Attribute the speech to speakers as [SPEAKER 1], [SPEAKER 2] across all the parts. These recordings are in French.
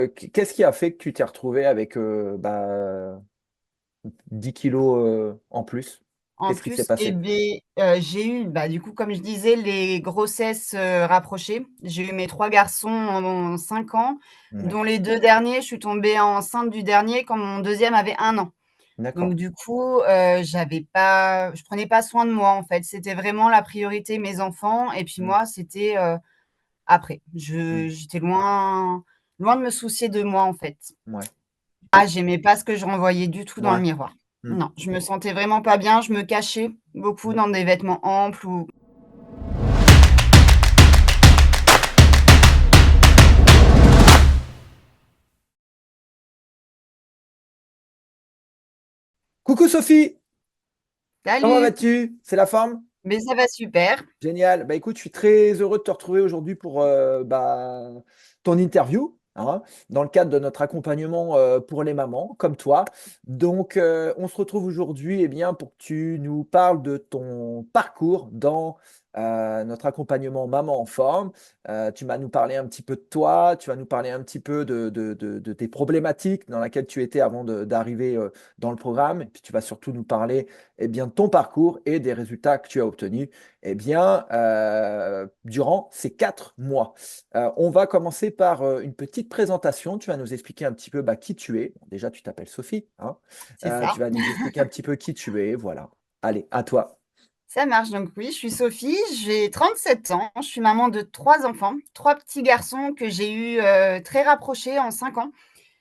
[SPEAKER 1] Qu'est-ce qui a fait que tu t'es retrouvée avec 10 kilos en plus?
[SPEAKER 2] En
[SPEAKER 1] Qu'est-ce qui s'est
[SPEAKER 2] plus,
[SPEAKER 1] passé?
[SPEAKER 2] j'ai eu, du coup, comme je disais, les grossesses, rapprochées. J'ai eu mes 3 garçons en 5 ans,
[SPEAKER 1] Ouais.
[SPEAKER 2] dont les 2 derniers, je suis tombée enceinte du dernier quand mon deuxième avait 1 an. Donc
[SPEAKER 1] D'accord.
[SPEAKER 2] du coup, je prenais pas soin de moi, en fait. C'était vraiment la priorité, mes enfants et puis
[SPEAKER 1] Mm.
[SPEAKER 2] moi, c'était, après.
[SPEAKER 1] Mm.
[SPEAKER 2] J'étais loin de me soucier de moi, en fait.
[SPEAKER 1] Ouais.
[SPEAKER 2] Ah,
[SPEAKER 1] Et-
[SPEAKER 2] j'aimais pas ce que je renvoyais du tout dans le
[SPEAKER 1] ouais.
[SPEAKER 2] miroir.
[SPEAKER 1] Mm.
[SPEAKER 2] Non, je me sentais vraiment pas bien, je me cachais beaucoup
[SPEAKER 1] Mm.
[SPEAKER 2] dans des vêtements amples ou
[SPEAKER 1] Coucou Sophie, comment
[SPEAKER 2] salut!
[SPEAKER 1] vas-tu? C'est la forme?
[SPEAKER 2] Mais ça va super.
[SPEAKER 1] Génial. Bah écoute, je suis très heureux de te retrouver aujourd'hui pour ton interview, hein, dans le cadre de notre accompagnement pour les mamans, comme toi. Donc, on se retrouve aujourd'hui pour que tu nous parles de ton parcours dans notre accompagnement Maman en forme. Tu vas nous parler un petit peu de toi, tu vas nous parler un petit peu de tes problématiques dans lesquelles tu étais avant d'arriver dans le programme. Et puis, tu vas surtout nous parler de ton parcours et des résultats que tu as obtenus durant ces 4 mois. On va commencer par une petite présentation. Tu vas nous expliquer un petit peu qui tu es. Bon, déjà, tu t'appelles Sophie, hein.
[SPEAKER 2] C'est ça.
[SPEAKER 1] Tu vas nous expliquer un petit peu qui tu es. Voilà. Allez, à toi.
[SPEAKER 2] Ça marche, donc oui, je suis Sophie, j'ai 37 ans, je suis maman de 3 enfants, 3 petits garçons que j'ai eus, très rapprochés en 5 ans.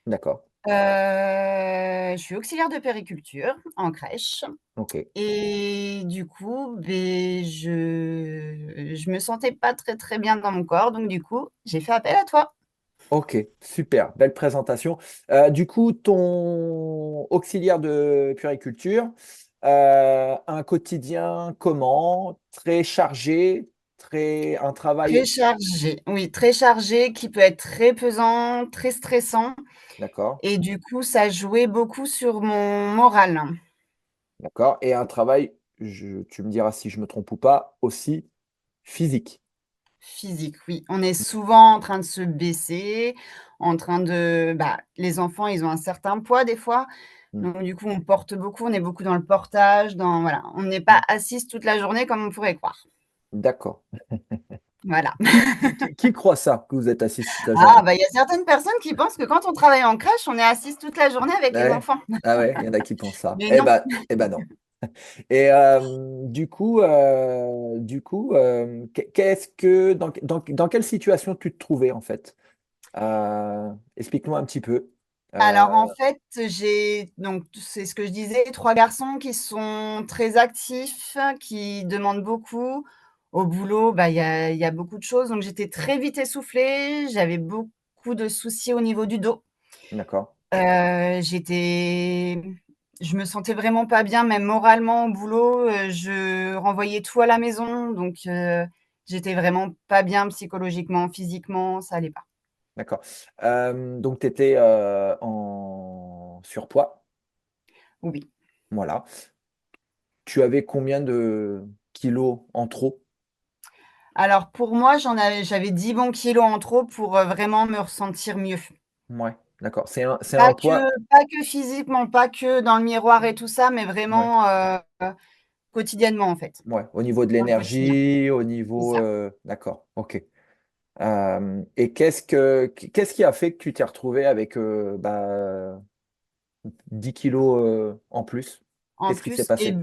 [SPEAKER 1] D'accord.
[SPEAKER 2] Je suis auxiliaire de périculture en crèche
[SPEAKER 1] Ok.
[SPEAKER 2] et du coup, je me sentais pas très, très bien dans mon corps, donc du coup, j'ai fait appel à toi.
[SPEAKER 1] Ok, super, belle présentation. Du coup, ton auxiliaire de puériculture, un quotidien comment? Très chargé, un
[SPEAKER 2] Très
[SPEAKER 1] travail.
[SPEAKER 2] chargé, oui, très chargé, qui peut être très pesant, très stressant
[SPEAKER 1] D'accord.
[SPEAKER 2] et du coup, ça jouait beaucoup sur mon moral.
[SPEAKER 1] D'accord. Et un travail, tu me diras si je me trompe ou pas, aussi physique.
[SPEAKER 2] Physique, oui. On est souvent en train de se baisser, en train de les enfants, ils ont un certain poids des fois,
[SPEAKER 1] Mm.
[SPEAKER 2] donc du coup, on porte beaucoup, on est beaucoup dans le portage, dans voilà, on n'est pas
[SPEAKER 1] Mm.
[SPEAKER 2] assise toute la journée comme on pourrait croire.
[SPEAKER 1] D'accord.
[SPEAKER 2] Voilà.
[SPEAKER 1] Qui croit ça, que vous êtes assis toute la
[SPEAKER 2] Ah,
[SPEAKER 1] journée?
[SPEAKER 2] il y a certaines personnes qui pensent que quand on travaille en crèche, on est assise toute la journée avec les
[SPEAKER 1] Ouais.
[SPEAKER 2] enfants.
[SPEAKER 1] Ah ouais, il y en a qui pensent ça.
[SPEAKER 2] Mais non.
[SPEAKER 1] Eh ben non. Et qu'est-ce que dans quelle situation tu te trouvais en fait? Explique-moi un petit peu. Euh,
[SPEAKER 2] Alors en fait, j'ai donc c'est ce que je disais, 3 garçons qui sont très actifs, qui demandent beaucoup. Au boulot, il y a beaucoup de choses, donc j'étais très vite essoufflée, j'avais beaucoup de soucis au niveau du dos.
[SPEAKER 1] d'accord.
[SPEAKER 2] J'étais je me sentais vraiment pas bien, même moralement au boulot, je renvoyais tout à la maison, donc j'étais vraiment pas bien psychologiquement, physiquement, ça allait pas.
[SPEAKER 1] D'accord. Donc tu étais en surpoids,
[SPEAKER 2] Oui.
[SPEAKER 1] voilà. Tu avais combien de kilos en trop?
[SPEAKER 2] Alors pour moi, j'avais 10 bons kilos en trop pour, vraiment me ressentir mieux.
[SPEAKER 1] Ouais, d'accord. C'est un poids.
[SPEAKER 2] Pas que physiquement, pas que dans le miroir et tout ça, mais
[SPEAKER 1] Ouais,
[SPEAKER 2] vraiment, quotidiennement, en fait,
[SPEAKER 1] ouais. Au niveau de
[SPEAKER 2] dans le quotidien.
[SPEAKER 1] l'énergie, au
[SPEAKER 2] C'est
[SPEAKER 1] niveau.
[SPEAKER 2] ça.
[SPEAKER 1] D'accord, ok. Et qu'est-ce qui a fait que tu t'es retrouvé avec 10 kilos en plus?
[SPEAKER 2] En
[SPEAKER 1] Qu'est-ce qui s'est
[SPEAKER 2] plus
[SPEAKER 1] passé?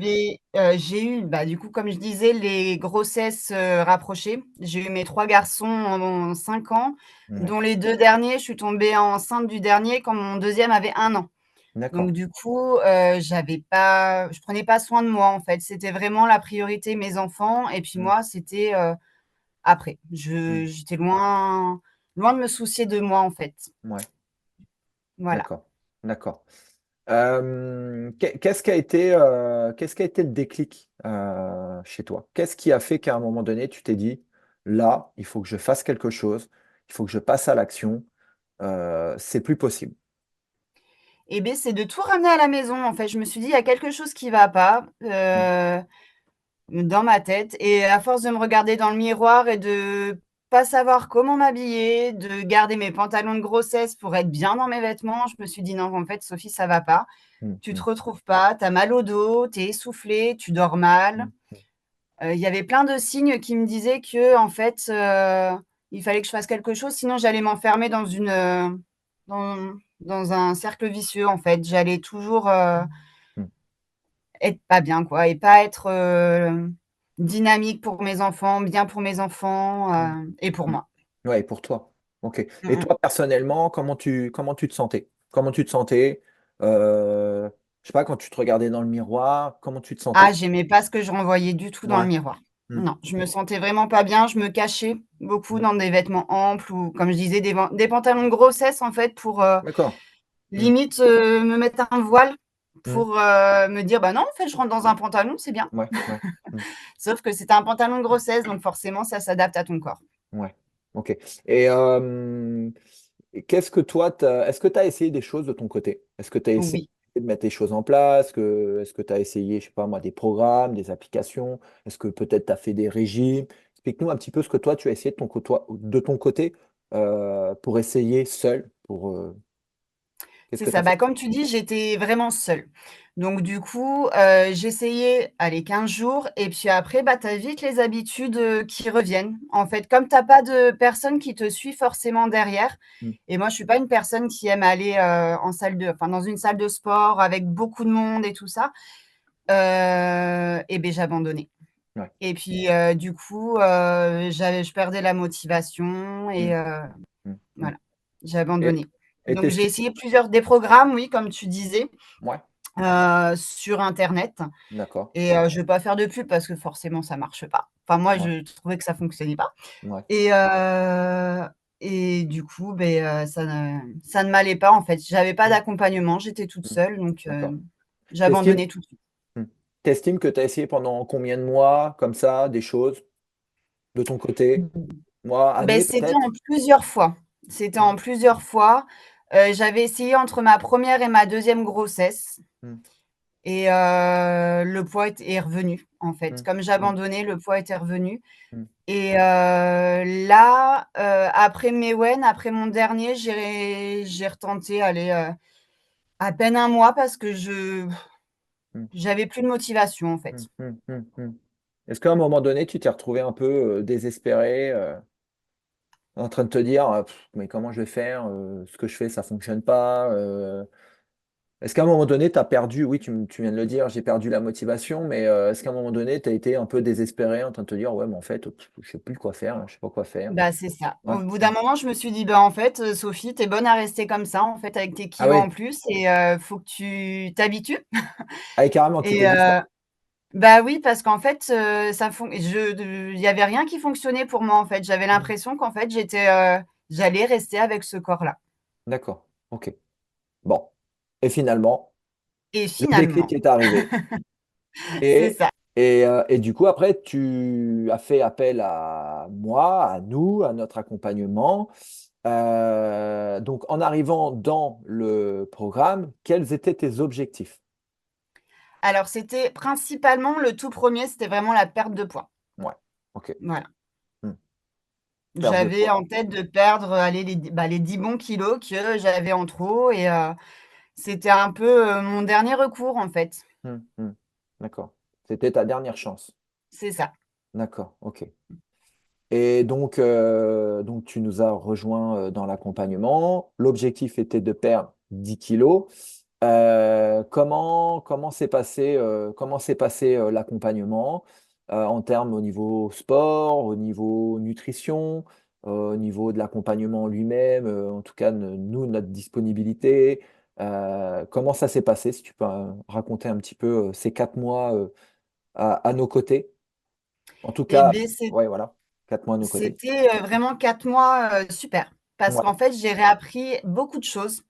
[SPEAKER 2] j'ai eu, du coup, comme je disais, les grossesses, rapprochées. J'ai eu mes 3 garçons en 5 ans,
[SPEAKER 1] Ouais,
[SPEAKER 2] dont les 2 derniers, je suis tombée enceinte du dernier quand mon deuxième avait 1 an. Donc
[SPEAKER 1] d'accord.
[SPEAKER 2] du coup, je prenais pas soin de moi, en fait. C'était vraiment la priorité, mes enfants et puis
[SPEAKER 1] Mm,
[SPEAKER 2] moi, c'était, après.
[SPEAKER 1] mm,
[SPEAKER 2] J'étais loin de me soucier de moi, en fait.
[SPEAKER 1] ouais,
[SPEAKER 2] Voilà.
[SPEAKER 1] d'accord, d'accord. Qu'est-ce qui a été le déclic chez toi? Qu'est-ce qui a fait qu'à un moment donné, tu t'es dit, là, il faut que je fasse quelque chose, il faut que je passe à l'action, c'est plus possible.
[SPEAKER 2] Et beh, c'est de tout ramener à la maison, en fait. Je me suis dit: «Il y a quelque chose qui va pas»,
[SPEAKER 1] Mm,
[SPEAKER 2] dans ma tête et à force de me regarder dans le miroir et de pas savoir comment m'habiller, de garder mes pantalons de grossesse pour être bien dans mes vêtements. Je me suis dit: «Non, en fait, Sophie, ça va pas.
[SPEAKER 1] Mmh,
[SPEAKER 2] Tu te
[SPEAKER 1] mmh,
[SPEAKER 2] retrouves pas, tu as mal au dos, tu es essoufflée, tu dors mal».
[SPEAKER 1] mmh, mmh.
[SPEAKER 2] Il y avait plein de signes qui me disaient qu'en fait, il fallait que je fasse quelque chose, sinon j'allais m'enfermer dans dans un cercle vicieux, en fait. J'allais toujours,
[SPEAKER 1] Mmh.
[SPEAKER 2] être pas bien, quoi, et pas être, dynamique pour mes enfants, bien pour mes enfants,
[SPEAKER 1] Mmh.
[SPEAKER 2] et pour
[SPEAKER 1] Mmh.
[SPEAKER 2] moi.
[SPEAKER 1] Ouais, et pour toi. OK.
[SPEAKER 2] Mmh
[SPEAKER 1] Et
[SPEAKER 2] mh.
[SPEAKER 1] toi, personnellement, comment tu te sentais? Comment tu te sentais? Je sais pas, quand tu te regardais dans le miroir, comment tu te
[SPEAKER 2] Ah,
[SPEAKER 1] sentais?
[SPEAKER 2] j'aimais pas ce que je renvoyais du tout dans le
[SPEAKER 1] Ouais.
[SPEAKER 2] miroir.
[SPEAKER 1] Mmh.
[SPEAKER 2] Non, je me sentais vraiment pas bien, je me cachais beaucoup
[SPEAKER 1] Mmh.
[SPEAKER 2] dans des vêtements amples ou comme je disais des pantalons de grossesse, en fait, pour,
[SPEAKER 1] D'accord. Mmh.
[SPEAKER 2] limite, me mettre un voile
[SPEAKER 1] Mmh.
[SPEAKER 2] pour, me dire: «Bah, non, en fait, je rentre dans un pantalon, c'est bien».
[SPEAKER 1] Ouais, ouais. Mmh.
[SPEAKER 2] Sauf que c'était un pantalon de grossesse, donc forcément, ça s'adapte à ton corps.
[SPEAKER 1] Ouais. OK. Et qu'est-ce que toi, est-ce que tu as essayé des choses de ton côté? Est-ce que tu as essayé
[SPEAKER 2] Oui.
[SPEAKER 1] de mettre les choses en place? Est-ce que tu as essayé, je sais pas moi, des programmes, des applications? Est-ce que peut-être tu as fait des régimes? Explique-nous un petit peu ce que toi tu as essayé de ton côté, pour essayer seul, qu'est-ce
[SPEAKER 2] C'est
[SPEAKER 1] que tu
[SPEAKER 2] ça.
[SPEAKER 1] as fait?
[SPEAKER 2] Bah, comme tu dis, j'étais vraiment seule. Donc du coup, j'essayais, allez, 15 jours et puis après, bah, tu as vite les habitudes, qui reviennent. En fait, comme tu as pas de personne qui te suit forcément derrière
[SPEAKER 1] Mmh.
[SPEAKER 2] et moi, je suis pas une personne qui aime aller, dans une salle de sport avec beaucoup de monde et tout ça, et beh, j'abandonnais
[SPEAKER 1] Ouais.
[SPEAKER 2] et puis, du coup, je perdais la motivation et
[SPEAKER 1] Mmh. Mmh. Mmh.
[SPEAKER 2] voilà, j'ai
[SPEAKER 1] Et
[SPEAKER 2] abandonné.
[SPEAKER 1] et
[SPEAKER 2] Donc
[SPEAKER 1] tu
[SPEAKER 2] j'ai essayé des programmes, oui, comme tu disais,
[SPEAKER 1] ouais,
[SPEAKER 2] sur internet
[SPEAKER 1] d'accord.
[SPEAKER 2] et je vais pas faire de pub parce que forcément ça marche pas. Enfin moi,
[SPEAKER 1] Ouais,
[SPEAKER 2] je trouvais que ça fonctionnait pas
[SPEAKER 1] ouais.
[SPEAKER 2] et du coup, beh, ça ne m'allait pas en fait. J'avais pas
[SPEAKER 1] Mmh.
[SPEAKER 2] d'accompagnement, j'étais toute
[SPEAKER 1] Mmh.
[SPEAKER 2] seule donc
[SPEAKER 1] D'accord.
[SPEAKER 2] j'ai
[SPEAKER 1] Tu estimes
[SPEAKER 2] abandonné tout de suite.
[SPEAKER 1] mmh, tu estimes que tu as essayé pendant combien de mois, comme ça, des choses de ton côté? Mois,
[SPEAKER 2] Beh,
[SPEAKER 1] années
[SPEAKER 2] c'était
[SPEAKER 1] peut-être?
[SPEAKER 2] en plusieurs fois. C'était
[SPEAKER 1] Mmh.
[SPEAKER 2] en plusieurs fois. J'avais essayé entre ma première et ma deuxième grossesse.
[SPEAKER 1] Mmh.
[SPEAKER 2] Et le poids est revenu, en fait.
[SPEAKER 1] Mmh.
[SPEAKER 2] Comme
[SPEAKER 1] Mmh.
[SPEAKER 2] j'abandonnais, le poids était revenu
[SPEAKER 1] Mmh.
[SPEAKER 2] et là, après Mewen, après mon dernier, j'ai retenté, allez, à peine un mois parce que
[SPEAKER 1] Mmh.
[SPEAKER 2] j'avais plus de motivation, en
[SPEAKER 1] Mmh.
[SPEAKER 2] fait.
[SPEAKER 1] Mmh. Mmh. Mmh. Est-ce qu'à un moment donné, tu t'es retrouvé un peu, désespéré, en train de te dire: «Mais comment je vais faire? Ce que je fais, ça fonctionne pas», est-ce qu'à un moment donné, tu as perdu oui, tu viens de le dire, j'ai perdu la motivation, mais, est-ce qu'à un moment donné, tu as été un peu désespéré en train de te dire: «Ouais, mais en fait, je sais plus quoi faire, je sais pas quoi faire»?
[SPEAKER 2] Bah, c'est ça.
[SPEAKER 1] Ouais.
[SPEAKER 2] Au bout
[SPEAKER 1] Mmh.
[SPEAKER 2] d'un moment, je me suis dit: «Bah, en fait, Sophie, tu es bonne à rester comme ça, en fait, avec tes
[SPEAKER 1] Ah
[SPEAKER 2] kilos
[SPEAKER 1] oui.
[SPEAKER 2] en plus et faut que tu t'habitues»
[SPEAKER 1] Ah oui, carrément, tu
[SPEAKER 2] et
[SPEAKER 1] t'es dit ça?
[SPEAKER 2] bah, oui, parce qu'en fait, ça fon je de il y avait rien qui fonctionnait pour moi, en fait. J'avais
[SPEAKER 1] Mmh.
[SPEAKER 2] l'impression qu'en fait, j'allais rester avec ce corps-là
[SPEAKER 1] D'accord, OK. Bon, et finalement,
[SPEAKER 2] et
[SPEAKER 1] le déclic
[SPEAKER 2] finalement
[SPEAKER 1] est arrivé.
[SPEAKER 2] c'est
[SPEAKER 1] Et
[SPEAKER 2] ça.
[SPEAKER 1] et du coup, après, tu as fait appel à moi, à nous, à notre accompagnement. Donc en arrivant dans le programme, quels étaient tes objectifs?
[SPEAKER 2] Alors c'était principalement le tout premier, c'était vraiment la perte de poids.
[SPEAKER 1] Ouais, OK.
[SPEAKER 2] Voilà.
[SPEAKER 1] Mmh. Perte de
[SPEAKER 2] J'avais
[SPEAKER 1] poids.
[SPEAKER 2] en tête de perdre, allez, les 10 bons kilos que j'avais en trop et c'était un peu, mon dernier recours, en fait.
[SPEAKER 1] Mmh, mmh. D'accord. C'était ta dernière chance.
[SPEAKER 2] C'est ça.
[SPEAKER 1] D'accord, OK. Et donc tu nous as rejoints, dans l'accompagnement. L'objectif était de perdre 10 kilos. Comment s'est passé, l'accompagnement, en termes au niveau sport, au niveau nutrition, au niveau de l'accompagnement lui-même, en tout cas nous, notre disponibilité? Comment ça s'est passé? Si tu peux, raconter un petit peu, ces 4 mois, à nos côtés? En tout
[SPEAKER 2] Et
[SPEAKER 1] cas
[SPEAKER 2] beh,
[SPEAKER 1] ouais, voilà, 4 mois à nos côtés.
[SPEAKER 2] c'était, vraiment 4 mois, super parce
[SPEAKER 1] Ouais,
[SPEAKER 2] qu'en fait, j'ai réappris beaucoup de choses.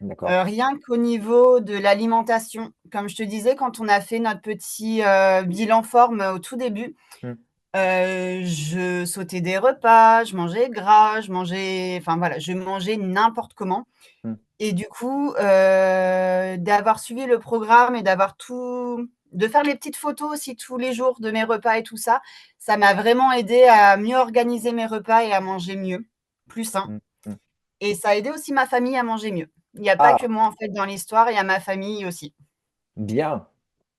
[SPEAKER 1] d'accord.
[SPEAKER 2] Rien qu'au niveau de l'alimentation, comme je te disais, quand on a fait notre petit, bilan forme, au tout début,
[SPEAKER 1] Mmh,
[SPEAKER 2] je sautais des repas, je mangeais gras, enfin voilà, je mangeais n'importe comment
[SPEAKER 1] mmh,
[SPEAKER 2] et du coup, d'avoir suivi le programme et d'avoir de faire les petites photos aussi tous les jours de mes repas et tout ça, ça m'a vraiment aidé à mieux organiser mes repas et à manger mieux, plus sain.
[SPEAKER 1] Mmh, mmh.
[SPEAKER 2] Et ça a aidé aussi ma famille à manger mieux. Il n'y a pas que
[SPEAKER 1] Ah,
[SPEAKER 2] moi, en fait, dans l'histoire, il y a ma famille aussi.
[SPEAKER 1] bien,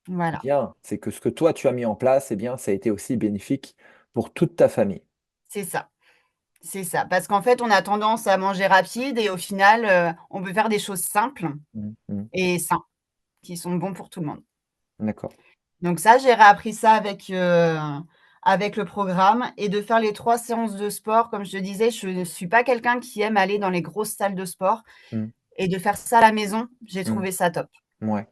[SPEAKER 2] Voilà,
[SPEAKER 1] bien. C'est que ce que toi tu as mis en place, eh bien, ça a été aussi bénéfique pour toute ta famille.
[SPEAKER 2] c'est ça, c'est ça. Parce qu'en fait, on a tendance à manger rapide et au final, on peut faire des choses simples
[SPEAKER 1] Mmh, mmh.
[SPEAKER 2] et sains, qui sont bons pour tout le monde.
[SPEAKER 1] D'accord.
[SPEAKER 2] Donc ça, j'ai réappris ça avec le programme et de faire les 3 séances de sport. Comme je te disais, je ne suis pas quelqu'un qui aime aller dans les grosses salles de sport
[SPEAKER 1] Mmh,
[SPEAKER 2] et de faire ça à la maison, j'ai
[SPEAKER 1] mmh.
[SPEAKER 2] trouvé ça top.
[SPEAKER 1] Mouais.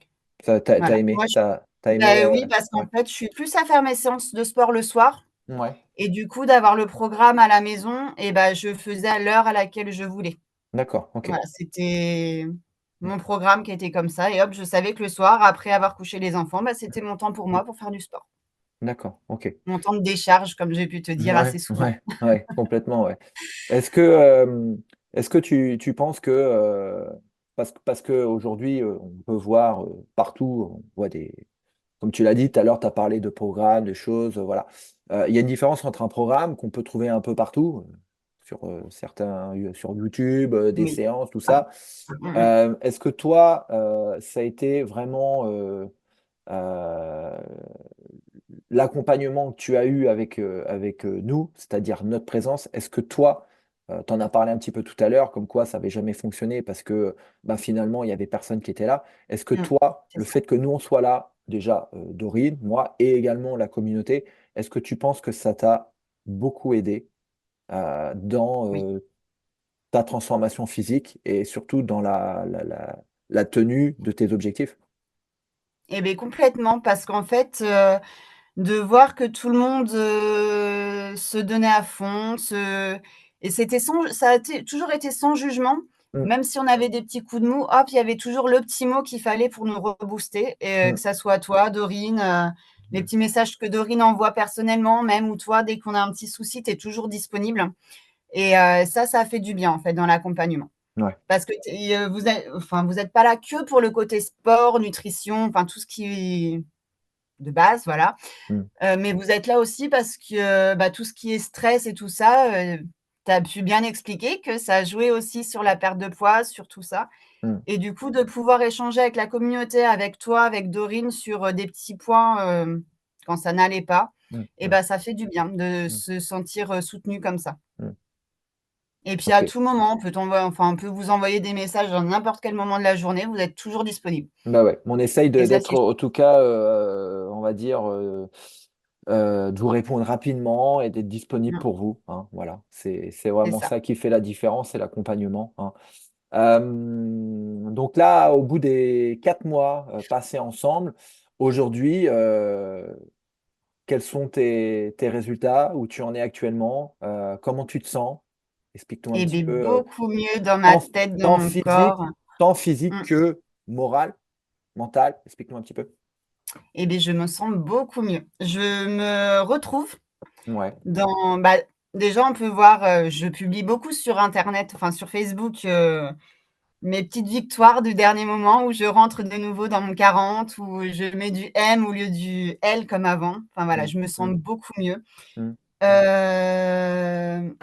[SPEAKER 1] Ça tu
[SPEAKER 2] Voilà.
[SPEAKER 1] aimé?
[SPEAKER 2] Moi,
[SPEAKER 1] Tu aimé,
[SPEAKER 2] bah, oui, parce qu'en
[SPEAKER 1] ouais.
[SPEAKER 2] fait, je suis plus à faire mes séances de sport le soir
[SPEAKER 1] Mouais.
[SPEAKER 2] et du coup, d'avoir le programme à la maison et bah, je faisais à l'heure à laquelle je voulais.
[SPEAKER 1] D'accord, OK.
[SPEAKER 2] Voilà, c'était
[SPEAKER 1] Mmh.
[SPEAKER 2] mon programme qui était comme ça et hop, je savais que le soir, après avoir couché les enfants, bah, c'était mon temps pour
[SPEAKER 1] Mmh.
[SPEAKER 2] moi pour faire du sport.
[SPEAKER 1] D'accord, OK.
[SPEAKER 2] Mon temps de décharge, comme j'ai pu te dire
[SPEAKER 1] Ouais,
[SPEAKER 2] assez souvent.
[SPEAKER 1] ouais, ouais, complètement, ouais. Est-ce que, est-ce que tu penses que, parce qu'aujourd'hui, on peut voir, partout, on voit des comme tu l'as dit tout à l'heure, tu as parlé de programmes, de choses, voilà. Il y a une différence entre un programme qu'on peut trouver un peu partout, sur, certains sur YouTube, des
[SPEAKER 2] Oui.
[SPEAKER 1] séances, tout ça.
[SPEAKER 2] Mmh mh.
[SPEAKER 1] Est-ce que toi, ça a été vraiment, heu l'accompagnement que tu as eu avec, nous, c'est-à-dire notre présence, est-ce que toi, tu en as parlé un petit peu tout à l'heure, comme quoi ça avait jamais fonctionné parce que, bah, finalement, il y avait personne qui était là. Est-ce que
[SPEAKER 2] Mmh.
[SPEAKER 1] toi,
[SPEAKER 2] C'est
[SPEAKER 1] le
[SPEAKER 2] ça.
[SPEAKER 1] fait que nous, on soit là, déjà, Dorine, moi et également la communauté, est-ce que tu penses que ça t'a beaucoup aidé, dans,
[SPEAKER 2] Oui.
[SPEAKER 1] ta transformation physique et surtout dans la tenue de tes objectifs?
[SPEAKER 2] Et beh, complètement parce qu'en fait, de voir que tout le monde, se donnait à fond, se et c'était sans ça a été toujours été sans jugement.
[SPEAKER 1] Mmh,
[SPEAKER 2] Même si on avait des petits coups de mou, hop, il y avait toujours le petit mot qu'il fallait pour nous rebooster et
[SPEAKER 1] mmh,
[SPEAKER 2] que ça soit toi, Dorine, les
[SPEAKER 1] mmh,
[SPEAKER 2] petits messages que Dorine envoie personnellement même ou toi, dès qu'on a un petit souci, tu es toujours disponible et ça a fait du bien, en fait, dans l'accompagnement.
[SPEAKER 1] ouais,
[SPEAKER 2] Parce que vous êtes pas là que pour le côté sport, nutrition, enfin tout ce qui de base, voilà.
[SPEAKER 1] mmh,
[SPEAKER 2] Mais vous êtes là aussi parce que, bah, tout ce qui est stress et tout ça, tu as pu bien expliquer que ça a joué aussi sur la perte de poids, sur tout ça
[SPEAKER 1] mmh,
[SPEAKER 2] et du coup, de pouvoir échanger avec la communauté, avec toi, avec Dorine sur, des petits points, quand ça n'allait pas
[SPEAKER 1] mmh,
[SPEAKER 2] et
[SPEAKER 1] mmh,
[SPEAKER 2] bah, ça fait du bien de
[SPEAKER 1] mmh,
[SPEAKER 2] se sentir, soutenu comme ça
[SPEAKER 1] mmh.
[SPEAKER 2] et puis à
[SPEAKER 1] OK.
[SPEAKER 2] tout moment, on peut vous envoyer des messages dans n'importe quel moment de la journée, vous êtes toujours disponible
[SPEAKER 1] Bah, ouais, on essaye
[SPEAKER 2] et ça,
[SPEAKER 1] d'être
[SPEAKER 2] c'est
[SPEAKER 1] en tout cas, on va dire, de vous répondre rapidement et d'être disponible
[SPEAKER 2] mmh,
[SPEAKER 1] pour vous, hein, voilà. C'est
[SPEAKER 2] c'est
[SPEAKER 1] vraiment
[SPEAKER 2] ça
[SPEAKER 1] ça qui fait la différence, c'est l'accompagnement, hein. Donc là, au bout des 4 mois, passés ensemble, aujourd'hui, quels sont tes résultats? Où tu en es actuellement? Comment tu te sens? Explique-nous un
[SPEAKER 2] et
[SPEAKER 1] petit
[SPEAKER 2] beh,
[SPEAKER 1] peu,
[SPEAKER 2] beaucoup mieux dans ma
[SPEAKER 1] tant
[SPEAKER 2] tête, dans
[SPEAKER 1] tant
[SPEAKER 2] mon
[SPEAKER 1] physique
[SPEAKER 2] corps.
[SPEAKER 1] tant physique
[SPEAKER 2] Mmh.
[SPEAKER 1] que moral, mental? Explique-nous un petit peu.
[SPEAKER 2] Et beh, je me sens beaucoup mieux. Je me retrouve
[SPEAKER 1] Ouais.
[SPEAKER 2] dans bah, déjà on peut voir, je publie beaucoup sur internet, enfin sur Facebook, mes petites victoires du dernier moment où je rentre de nouveau dans mon 40, où je mets du M au lieu du L comme avant. Enfin voilà,
[SPEAKER 1] Mmh,
[SPEAKER 2] je me sens
[SPEAKER 1] mmh,
[SPEAKER 2] beaucoup mieux.
[SPEAKER 1] mmh.
[SPEAKER 2] Hem,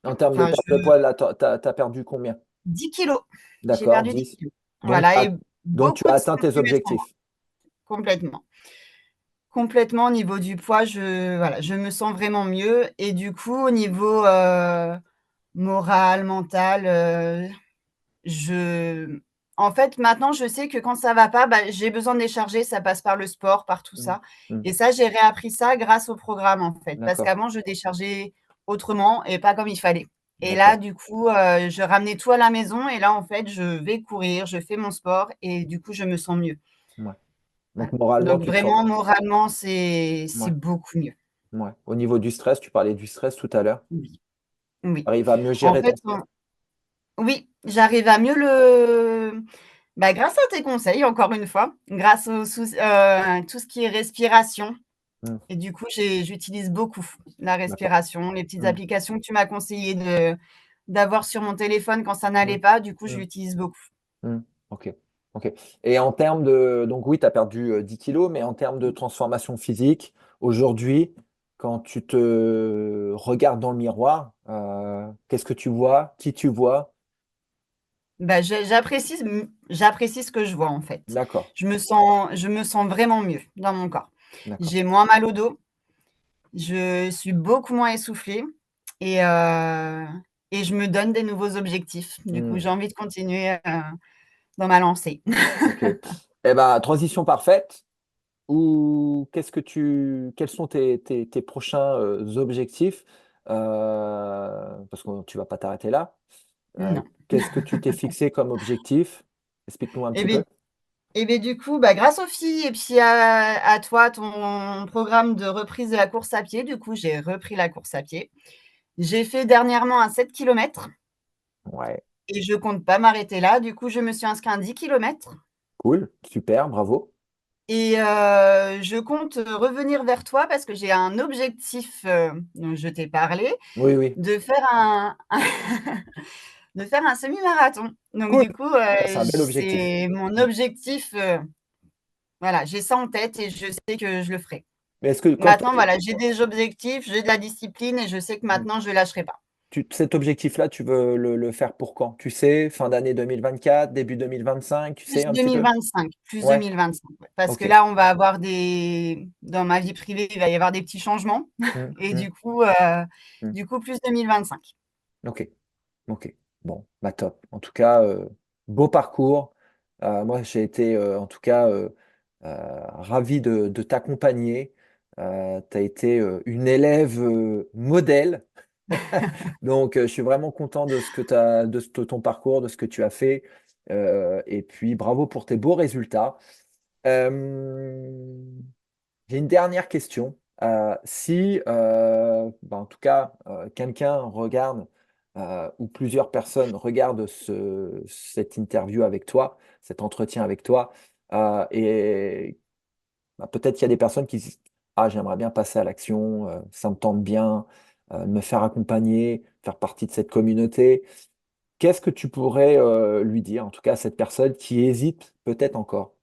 [SPEAKER 1] En termes de
[SPEAKER 2] enfin
[SPEAKER 1] perte de
[SPEAKER 2] je
[SPEAKER 1] poids, là, tu as perdu combien?
[SPEAKER 2] 10 kilogrammes, j'ai
[SPEAKER 1] D'accord,
[SPEAKER 2] perdu 10
[SPEAKER 1] 10.
[SPEAKER 2] kilogrammes.
[SPEAKER 1] Donc tu
[SPEAKER 2] Voilà
[SPEAKER 1] as
[SPEAKER 2] et
[SPEAKER 1] donc tu
[SPEAKER 2] beaucoup
[SPEAKER 1] as
[SPEAKER 2] de
[SPEAKER 1] atteint tes
[SPEAKER 2] centimètres en moins,
[SPEAKER 1] objectifs.
[SPEAKER 2] complètement. Complètement au niveau du poids, voilà, je me sens vraiment mieux et du coup au niveau, moral, mental, je en fait maintenant je sais que quand ça va pas, bah, j'ai besoin de décharger, ça passe par le sport, par tout
[SPEAKER 1] Mmh.
[SPEAKER 2] ça
[SPEAKER 1] Mmh.
[SPEAKER 2] et ça j'ai réappris ça grâce au programme en fait. Parce
[SPEAKER 1] D'accord,
[SPEAKER 2] qu'avant je déchargeais autrement et pas comme il fallait et là
[SPEAKER 1] d'accord.
[SPEAKER 2] du coup, je ramenais tout à la maison et là en fait je vais courir, je fais mon sport et du coup je me sens mieux.
[SPEAKER 1] Mouais. Donc
[SPEAKER 2] Voilà.
[SPEAKER 1] moralement,
[SPEAKER 2] Donc
[SPEAKER 1] tu te sens
[SPEAKER 2] vraiment moralement c'est
[SPEAKER 1] mouais,
[SPEAKER 2] beaucoup mieux.
[SPEAKER 1] mouais. Au niveau du stress, tu parlais du stress tout à l'heure.
[SPEAKER 2] Oui. Oui.
[SPEAKER 1] Tu arrives à mieux
[SPEAKER 2] En
[SPEAKER 1] gérer
[SPEAKER 2] fait,
[SPEAKER 1] ton stress?
[SPEAKER 2] oui, j'arrive à mieux le bah, grâce à tes conseils encore une fois, grâce aux tout ce qui est respiration
[SPEAKER 1] Mmh.
[SPEAKER 2] et du coup, j'utilise beaucoup la
[SPEAKER 1] D'accord.
[SPEAKER 2] respiration, les petites
[SPEAKER 1] Mmh.
[SPEAKER 2] applications que tu m'as conseillé d'avoir sur mon téléphone quand ça
[SPEAKER 1] Mmh.
[SPEAKER 2] n'allait pas, du coup, je
[SPEAKER 1] Mmh.
[SPEAKER 2] l'utilise beaucoup.
[SPEAKER 1] Mmh. OK. Ok. Et en termes de... Donc oui, tu as perdu 10 kilos, mais en termes de transformation physique, aujourd'hui, quand tu te regardes dans le miroir, qu'est-ce que tu vois? Qui tu vois?
[SPEAKER 2] Bah, j'apprécie ce que je vois, en fait.
[SPEAKER 1] D'accord,
[SPEAKER 2] Je me sens vraiment mieux dans mon corps.
[SPEAKER 1] d'accord.
[SPEAKER 2] J'ai moins mal au dos, je suis beaucoup moins essoufflée et et je me donne des nouveaux objectifs. Du coup, j'ai
[SPEAKER 1] Hmm,
[SPEAKER 2] envie de continuer, dans ma lancée.
[SPEAKER 1] ok. Eh ben, transition parfaite. Ou quels sont tes prochains objectifs? Parce que tu vas pas t'arrêter là.
[SPEAKER 2] Non.
[SPEAKER 1] Qu'est-ce que tu t'es fixé comme objectif? Explique-nous un
[SPEAKER 2] Et
[SPEAKER 1] petit
[SPEAKER 2] beh
[SPEAKER 1] peu.
[SPEAKER 2] du coup, bah, grâce aux filles et puis à toi, ton programme de reprise de la course à pied, du coup, j'ai repris la course à pied. J'ai fait dernièrement un 7 kilomètres
[SPEAKER 1] Ouais,
[SPEAKER 2] et je compte pas m'arrêter là. Du coup, je me suis inscrit à un 10 kilomètres
[SPEAKER 1] cool, super, bravo.
[SPEAKER 2] et je compte revenir vers toi parce que j'ai un objectif, dont je t'ai parlé,
[SPEAKER 1] Oui, oui,
[SPEAKER 2] de faire un de faire un semi-marathon. Donc
[SPEAKER 1] cool.
[SPEAKER 2] du coup,
[SPEAKER 1] Ça, c'est un bel objectif.
[SPEAKER 2] c'est mon
[SPEAKER 1] Mm.
[SPEAKER 2] objectif, voilà, j'ai ça en tête et je sais que je le ferai.
[SPEAKER 1] Mais est-ce que quand
[SPEAKER 2] Maintenant, voilà, j'ai des objectifs, j'ai de la discipline et je sais que maintenant je lâcherai pas.
[SPEAKER 1] cet objectif-là, tu veux le faire pour quand? Tu sais, fin d'année 2024, début 2025, tu sais
[SPEAKER 2] Plus
[SPEAKER 1] un petit peu?
[SPEAKER 2] 2025, plus
[SPEAKER 1] Ouais,
[SPEAKER 2] 2025, ouais. Parce que
[SPEAKER 1] ok.
[SPEAKER 2] là, on va avoir des dans ma vie privée, il va y avoir des petits changements
[SPEAKER 1] Mm,
[SPEAKER 2] et
[SPEAKER 1] mm, mm.
[SPEAKER 2] du coup plus 2025.
[SPEAKER 1] Ok. Ok, bon, bah top. En tout cas, beau parcours. Moi, j'ai été en tout cas ravi de t'accompagner. Tu as été une élève modèle. Donc, je suis vraiment content de ce que de ton parcours, de ce que tu as fait. Et puis, bravo pour tes beaux résultats. Euh, j'ai une dernière question. Si, bah, en tout cas, quelqu'un regarde ou plusieurs personnes regardent cette interview avec toi, cet entretien avec toi, et bah, peut-être qu'il y a des personnes qui disent, ah, j'aimerais bien passer à l'action, ça me tente bien, me faire accompagner, faire partie de cette communauté. Qu'est-ce que tu pourrais lui dire, en tout cas à cette personne qui hésite peut-être encore?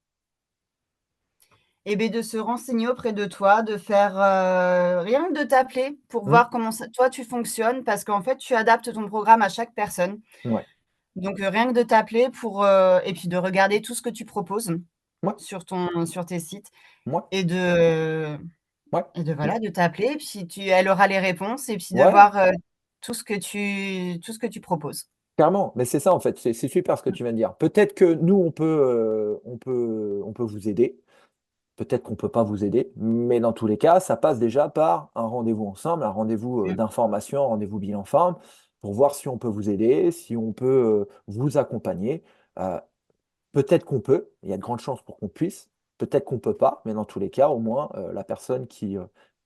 [SPEAKER 2] Et beh, de se renseigner auprès de toi, de faire, rien que de t'appeler pour
[SPEAKER 1] Hmm.
[SPEAKER 2] voir comment ça toi tu fonctionnes parce qu'en fait, tu adaptes ton programme à chaque personne.
[SPEAKER 1] Ouais,
[SPEAKER 2] Donc, rien que de t'appeler pour, et puis de regarder tout ce que tu proposes
[SPEAKER 1] moi,
[SPEAKER 2] sur tes sites
[SPEAKER 1] moi,
[SPEAKER 2] et de
[SPEAKER 1] ouais.
[SPEAKER 2] voilà, de t'appeler et puis elle aura les réponses et puis de
[SPEAKER 1] Ouais,
[SPEAKER 2] voir, tout ce que tu proposes.
[SPEAKER 1] clairement, mais c'est ça en fait, c'est super ce que tu viens de dire. Peut-être que nous, on peut vous aider, peut-être qu'on ne peut pas vous aider, mais dans tous les cas, ça passe déjà par un rendez-vous ensemble, un rendez-vous
[SPEAKER 2] Mmh.
[SPEAKER 1] d'information, un rendez-vous bilan forme, pour voir si on peut vous aider, si on peut vous accompagner. Euh, Peut-être qu'on peut, il y a de grandes chances pour qu'on puisse, peut-être qu'on peut pas, mais dans tous les cas, au moins, la personne qui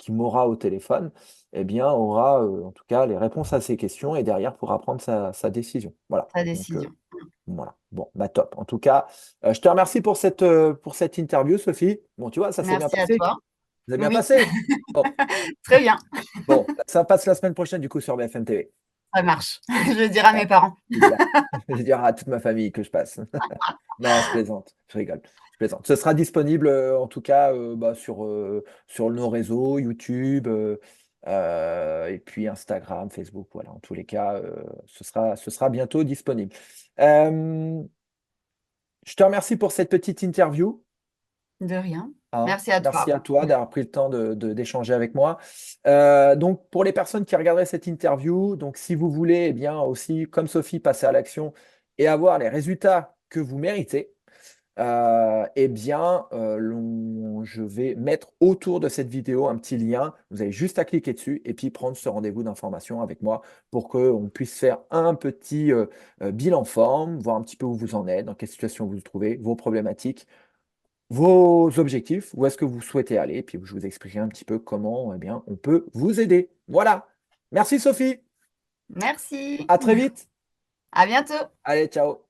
[SPEAKER 1] m'aura au téléphone, eh bien, aura, en tout cas, les réponses à ses questions et derrière pourra prendre sa décision. Voilà,
[SPEAKER 2] Ta
[SPEAKER 1] donc
[SPEAKER 2] décision.
[SPEAKER 1] voilà. Bon, bah, top. En tout cas, je te remercie pour cette interview, Sophie. Bon, tu vois, ça s'est bien
[SPEAKER 2] Merci à
[SPEAKER 1] passé?
[SPEAKER 2] toi.
[SPEAKER 1] Ça s'est bien
[SPEAKER 2] Oui,
[SPEAKER 1] passé? Bon,
[SPEAKER 2] très bien,
[SPEAKER 1] bon, ça passe la semaine prochaine, du coup, sur BFM TV.
[SPEAKER 2] ça marche. Je le dirai à
[SPEAKER 1] Ouais,
[SPEAKER 2] mes parents.
[SPEAKER 1] super. Je vais dire à toute ma famille que je passe. Non, je plaisante, je rigole, je plaisante. Ce sera disponible en tout cas bah, sur nos réseaux, YouTube, et puis Instagram, Facebook. Voilà, en tous les cas, ce sera bientôt disponible. Euh, je te remercie pour cette petite interview.
[SPEAKER 2] De rien.
[SPEAKER 1] Hein.
[SPEAKER 2] Merci à
[SPEAKER 1] Merci
[SPEAKER 2] toi.
[SPEAKER 1] à toi d'avoir pris le temps d'échanger avec moi. Donc, pour les personnes qui regarderaient cette interview, donc si vous voulez, eh bien aussi, comme Sophie, passer à l'action et avoir les résultats que vous méritez, eh bien, je vais mettre autour de cette vidéo un petit lien. Vous avez juste à cliquer dessus et puis prendre ce rendez-vous d'information avec moi pour qu'on puisse faire un petit bilan forme, voir un petit peu où vous en êtes, dans quelle situation vous vous trouvez, vos problématiques, vos objectifs, où est-ce que vous souhaitez aller, et puis je vous expliquerai un petit peu comment, eh bien, on peut vous aider. Voilà. Merci Sophie.
[SPEAKER 2] Merci.
[SPEAKER 1] À très vite.
[SPEAKER 2] À bientôt.
[SPEAKER 1] Allez, ciao.